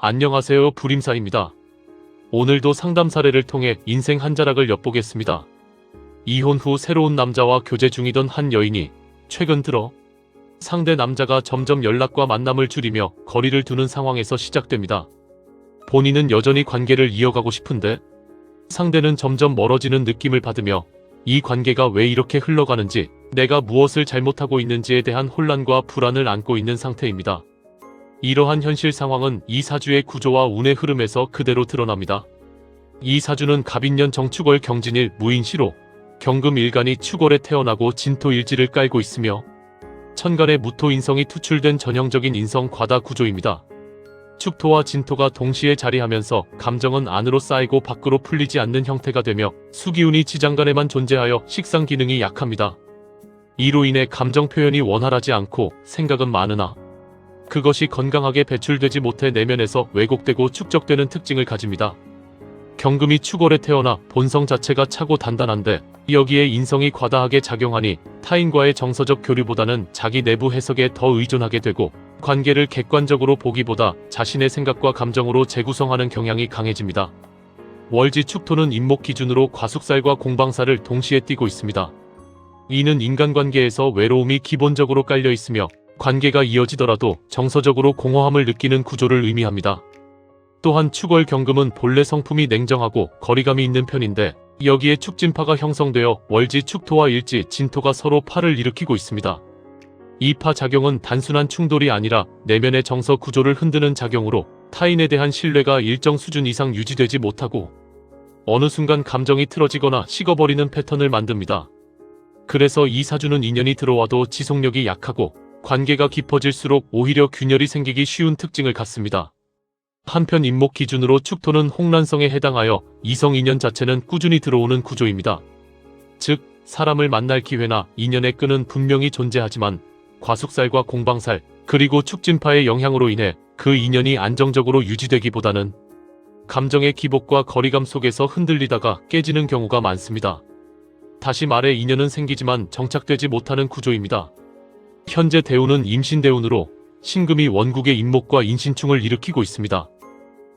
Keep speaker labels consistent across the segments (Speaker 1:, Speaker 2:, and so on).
Speaker 1: 안녕하세요, 불임사입니다. 오늘도 상담 사례를 통해 인생 한 자락을 엿보겠습니다. 이혼 후 새로운 남자와 교제 중이던 한 여인이 최근 들어 상대 남자가 점점 연락과 만남을 줄이며 거리를 두는 상황에서 시작됩니다. 본인은 여전히 관계를 이어가고 싶은데 상대는 점점 멀어지는 느낌을 받으며 이 관계가 왜 이렇게 흘러가는지, 내가 무엇을 잘못하고 있는지에 대한 혼란과 불안을 안고 있는 상태입니다. 이러한 현실 상황은 이 사주의 구조와 운의 흐름에서 그대로 드러납니다. 이 사주는 갑인년 정축월 경진일 무인시로 경금일간이 축월에 태어나고 진토일지를 깔고 있으며 천간에 무토인성이 투출된 전형적인 인성 과다 구조입니다. 축토와 진토가 동시에 자리하면서 감정은 안으로 쌓이고 밖으로 풀리지 않는 형태가 되며 수기운이 지장간에만 존재하여 식상 기능이 약합니다. 이로 인해 감정 표현이 원활하지 않고 생각은 많으나 그것이 건강하게 배출되지 못해 내면에서 왜곡되고 축적되는 특징을 가집니다. 경금이 축월에 태어나 본성 자체가 차고 단단한데 여기에 인성이 과다하게 작용하니 타인과의 정서적 교류보다는 자기 내부 해석에 더 의존하게 되고 관계를 객관적으로 보기보다 자신의 생각과 감정으로 재구성하는 경향이 강해집니다. 월지 축토는 임목 기준으로 과숙살과 공방살을 동시에 띠고 있습니다. 이는 인간관계에서 외로움이 기본적으로 깔려 있으며 관계가 이어지더라도 정서적으로 공허함을 느끼는 구조를 의미합니다. 또한 축월 경금은 본래 성품이 냉정하고 거리감이 있는 편인데 여기에 축진파가 형성되어 월지 축토와 일지 진토가 서로 파를 일으키고 있습니다. 이 파 작용은 단순한 충돌이 아니라 내면의 정서 구조를 흔드는 작용으로 타인에 대한 신뢰가 일정 수준 이상 유지되지 못하고 어느 순간 감정이 틀어지거나 식어버리는 패턴을 만듭니다. 그래서 이 사주는 인연이 들어와도 지속력이 약하고 관계가 깊어질수록 오히려 균열이 생기기 쉬운 특징을 갖습니다. 한편 임목 기준으로 축토는 홍란성에 해당하여 이성 인연 자체는 꾸준히 들어오는 구조입니다. 즉, 사람을 만날 기회나 인연의 끈은 분명히 존재하지만 과숙살과 공방살, 그리고 축진파의 영향으로 인해 그 인연이 안정적으로 유지되기보다는 감정의 기복과 거리감 속에서 흔들리다가 깨지는 경우가 많습니다. 다시 말해 인연은 생기지만 정착되지 못하는 구조입니다. 현재 대운은 임신대운으로 신금이 원국의 임목과 인신충을 일으키고 있습니다.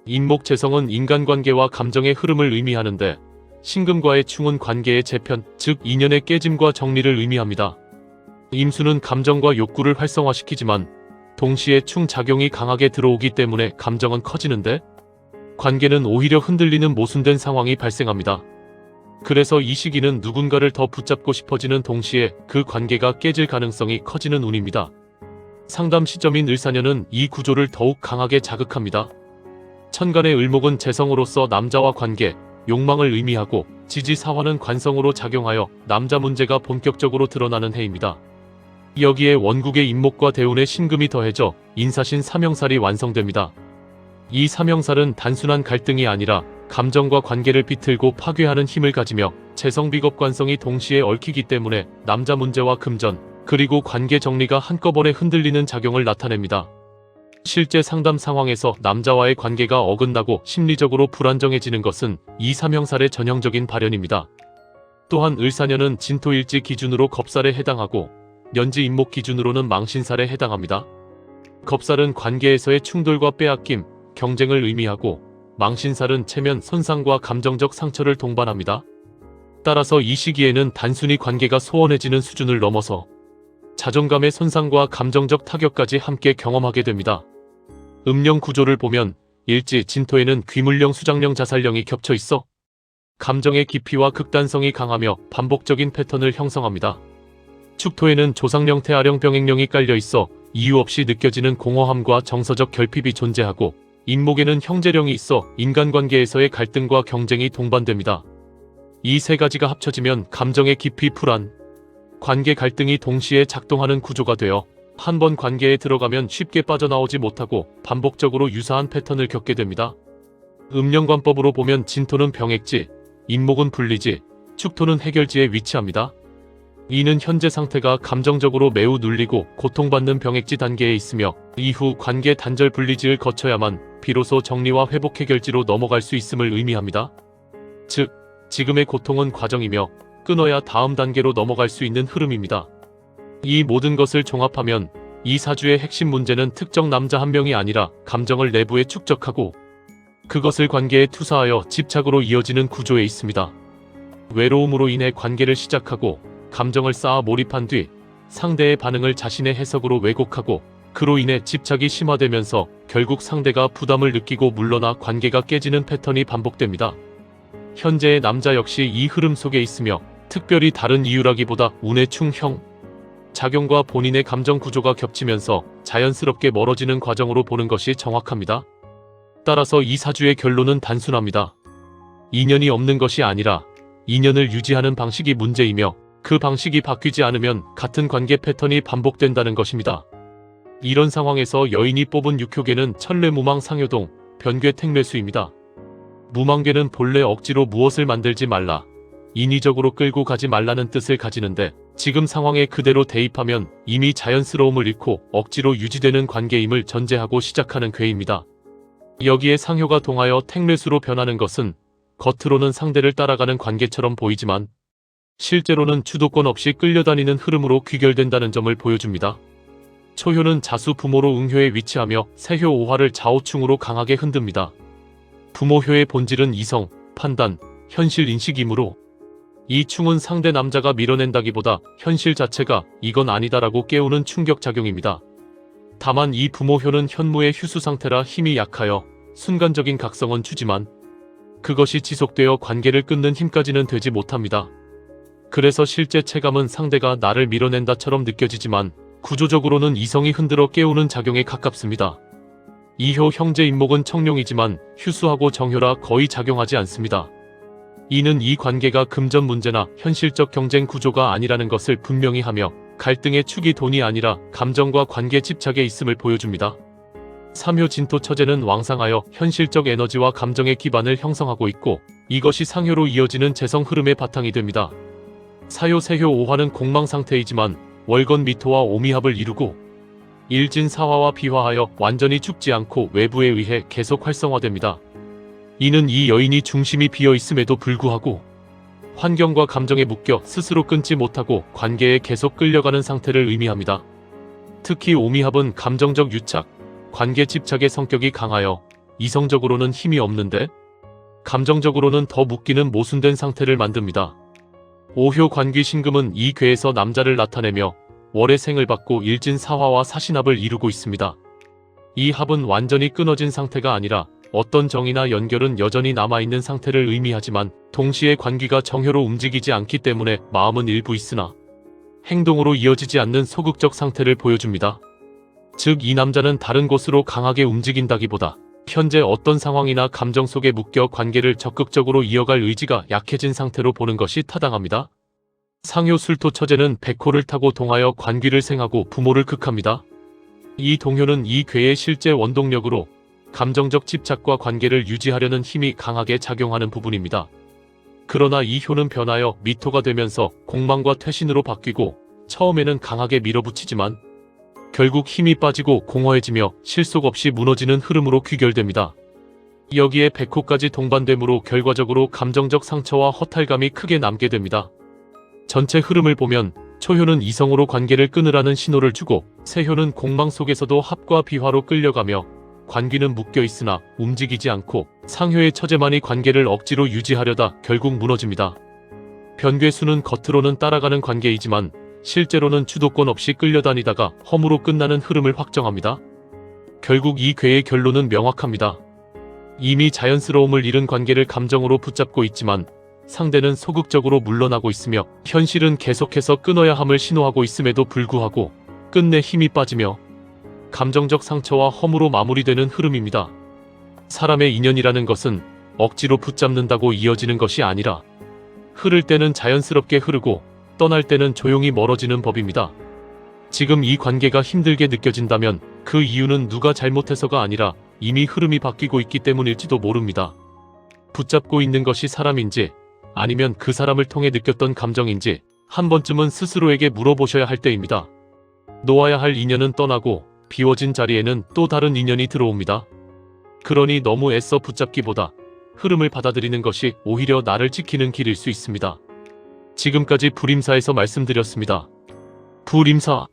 Speaker 1: 임목 재성은 인간관계와 감정의 흐름을 의미하는데 신금과의 충은 관계의 재편, 즉 인연의 깨짐과 정리를 의미합니다. 임수는 감정과 욕구를 활성화시키지만 동시에 충 작용이 강하게 들어오기 때문에 감정은 커지는데 관계는 오히려 흔들리는 모순된 상황이 발생합니다. 그래서 이 시기는 누군가를 더 붙잡고 싶어지는 동시에 그 관계가 깨질 가능성이 커지는 운입니다. 상담 시점인 을사년은 이 구조를 더욱 강하게 자극합니다. 천간의 을목은 재성으로서 남자와 관계, 욕망을 의미하고 지지사화는 관성으로 작용하여 남자 문제가 본격적으로 드러나는 해입니다. 여기에 원국의 임목과 대운의 신금이 더해져 인사신 삼형살이 완성됩니다. 이 삼형살은 단순한 갈등이 아니라 감정과 관계를 비틀고 파괴하는 힘을 가지며 재성비겁관성이 동시에 얽히기 때문에 남자 문제와 금전, 그리고 관계 정리가 한꺼번에 흔들리는 작용을 나타냅니다. 실제 상담 상황에서 남자와의 관계가 어긋나고 심리적으로 불안정해지는 것은 이 삼형살의 전형적인 발현입니다. 또한 을사년은 진토일지 기준으로 겁살에 해당하고 년지 임목 기준으로는 망신살에 해당합니다. 겁살은 관계에서의 충돌과 빼앗김, 경쟁을 의미하고 망신살은 체면 손상과 감정적 상처를 동반합니다. 따라서 이 시기에는 단순히 관계가 소원해지는 수준을 넘어서 자존감의 손상과 감정적 타격까지 함께 경험하게 됩니다. 음령 구조를 보면 일지 진토에는 귀물령 수장령 자살령이 겹쳐 있어 감정의 깊이와 극단성이 강하며 반복적인 패턴을 형성합니다. 축토에는 조상령 태아령 병행령이 깔려 있어 이유 없이 느껴지는 공허함과 정서적 결핍이 존재하고 임목에는 형제령이 있어 인간관계에서의 갈등과 경쟁이 동반됩니다. 이 세 가지가 합쳐지면 감정의 깊이 불안, 관계 갈등이 동시에 작동하는 구조가 되어 한 번 관계에 들어가면 쉽게 빠져나오지 못하고 반복적으로 유사한 패턴을 겪게 됩니다. 음령관법으로 보면 진토는 병액지, 임목은 분리지, 축토는 해결지에 위치합니다. 이는 현재 상태가 감정적으로 매우 눌리고 고통받는 병액지 단계에 있으며 이후 관계 단절 분리지를 거쳐야만 비로소 정리와 회복 해결지로 넘어갈 수 있음을 의미합니다. 즉, 지금의 고통은 과정이며 끊어야 다음 단계로 넘어갈 수 있는 흐름입니다. 이 모든 것을 종합하면 이 사주의 핵심 문제는 특정 남자 한 명이 아니라 감정을 내부에 축적하고 그것을 관계에 투사하여 집착으로 이어지는 구조에 있습니다. 외로움으로 인해 관계를 시작하고 감정을 쌓아 몰입한 뒤 상대의 반응을 자신의 해석으로 왜곡하고 그로 인해 집착이 심화되면서 결국 상대가 부담을 느끼고 물러나 관계가 깨지는 패턴이 반복됩니다. 현재의 남자 역시 이 흐름 속에 있으며 특별히 다른 이유라기보다 운의 충형 작용과 본인의 감정 구조가 겹치면서 자연스럽게 멀어지는 과정으로 보는 것이 정확합니다. 따라서 이 사주의 결론은 단순합니다. 인연이 없는 것이 아니라 인연을 유지하는 방식이 문제이며 그 방식이 바뀌지 않으면 같은 관계 패턴이 반복된다는 것입니다. 이런 상황에서 여인이 뽑은 육효계는 천례무망 상효동, 변괴택매수입니다. 무망괴는 본래 억지로 무엇을 만들지 말라, 인위적으로 끌고 가지 말라는 뜻을 가지는데 지금 상황에 그대로 대입하면 이미 자연스러움을 잃고 억지로 유지되는 관계임을 전제하고 시작하는 괴입니다. 여기에 상효가 동하여 택매수로 변하는 것은 겉으로는 상대를 따라가는 관계처럼 보이지만 실제로는 주도권 없이 끌려다니는 흐름으로 귀결된다는 점을 보여줍니다. 초효는 자수 부모로 응효에 위치하며 세효 오화를 좌우충으로 강하게 흔듭니다. 부모효의 본질은 이성, 판단, 현실 인식이므로 이 충은 상대 남자가 밀어낸다기보다 현실 자체가 이건 아니다라고 깨우는 충격작용입니다. 다만 이 부모효는 현무의 휴수 상태라 힘이 약하여 순간적인 각성은 주지만 그것이 지속되어 관계를 끊는 힘까지는 되지 못합니다. 그래서 실제 체감은 상대가 나를 밀어낸다처럼 느껴지지만 구조적으로는 이성이 흔들어 깨우는 작용에 가깝습니다. 이효 형제 임목은 청룡이지만 휴수하고 정효라 거의 작용하지 않습니다. 이는 이 관계가 금전 문제나 현실적 경쟁 구조가 아니라는 것을 분명히 하며 갈등의 축이 돈이 아니라 감정과 관계 집착에 있음을 보여줍니다. 삼효 진토 처제는 왕상하여 현실적 에너지와 감정의 기반을 형성하고 있고 이것이 상효로 이어지는 재성 흐름의 바탕이 됩니다. 사효 세효 오화는 공망 상태이지만 월건 미토와 오미합을 이루고 일진 사화와 비화하여 완전히 죽지 않고 외부에 의해 계속 활성화됩니다. 이는 이 여인이 중심이 비어 있음에도 불구하고 환경과 감정에 묶여 스스로 끊지 못하고 관계에 계속 끌려가는 상태를 의미합니다. 특히 오미합은 감정적 유착, 관계 집착의 성격이 강하여 이성적으로는 힘이 없는데 감정적으로는 더 묶이는 모순된 상태를 만듭니다. 오효 관귀 신금은 이 괴에서 남자를 나타내며 월의 생을 받고 일진 사화와 사신합을 이루고 있습니다. 이 합은 완전히 끊어진 상태가 아니라 어떤 정이나 연결은 여전히 남아있는 상태를 의미하지만 동시에 관귀가 정효로 움직이지 않기 때문에 마음은 일부 있으나 행동으로 이어지지 않는 소극적 상태를 보여줍니다. 즉 이 남자는 다른 곳으로 강하게 움직인다기보다 현재 어떤 상황이나 감정 속에 묶여 관계를 적극적으로 이어갈 의지가 약해진 상태로 보는 것이 타당합니다. 상효 술토 처제는 백호를 타고 동하여 관귀를 생하고 부모를 극합니다. 이 동효는 이 괴의 실제 원동력으로 감정적 집착과 관계를 유지하려는 힘이 강하게 작용하는 부분입니다. 그러나 이 효는 변하여 미토가 되면서 공망과 퇴신으로 바뀌고 처음에는 강하게 밀어붙이지만 결국 힘이 빠지고 공허해지며 실속 없이 무너지는 흐름으로 귀결됩니다. 여기에 백호까지 동반되므로 결과적으로 감정적 상처와 허탈감이 크게 남게 됩니다. 전체 흐름을 보면 초효는 이성으로 관계를 끊으라는 신호를 주고 세효는 공망 속에서도 합과 비화로 끌려가며 관귀는 묶여있으나 움직이지 않고 상효의 처제만이 관계를 억지로 유지하려다 결국 무너집니다. 변괴수는 겉으로는 따라가는 관계이지만 실제로는 주도권 없이 끌려다니다가 허무로 끝나는 흐름을 확정합니다. 결국 이 괴의 결론은 명확합니다. 이미 자연스러움을 잃은 관계를 감정으로 붙잡고 있지만 상대는 소극적으로 물러나고 있으며 현실은 계속해서 끊어야 함을 신호하고 있음에도 불구하고 끝내 힘이 빠지며 감정적 상처와 허무로 마무리되는 흐름입니다. 사람의 인연이라는 것은 억지로 붙잡는다고 이어지는 것이 아니라 흐를 때는 자연스럽게 흐르고 떠날 때는 조용히 멀어지는 법입니다. 지금 이 관계가 힘들게 느껴진다면 그 이유는 누가 잘못해서가 아니라 이미 흐름이 바뀌고 있기 때문일지도 모릅니다. 붙잡고 있는 것이 사람인지 아니면 그 사람을 통해 느꼈던 감정인지 한 번쯤은 스스로에게 물어보셔야 할 때입니다. 놓아야 할 인연은 떠나고 비워진 자리에는 또 다른 인연이 들어옵니다. 그러니 너무 애써 붙잡기보다 흐름을 받아들이는 것이 오히려 나를 지키는 길일 수 있습니다. 지금까지 불임사에서 말씀드렸습니다. 불임사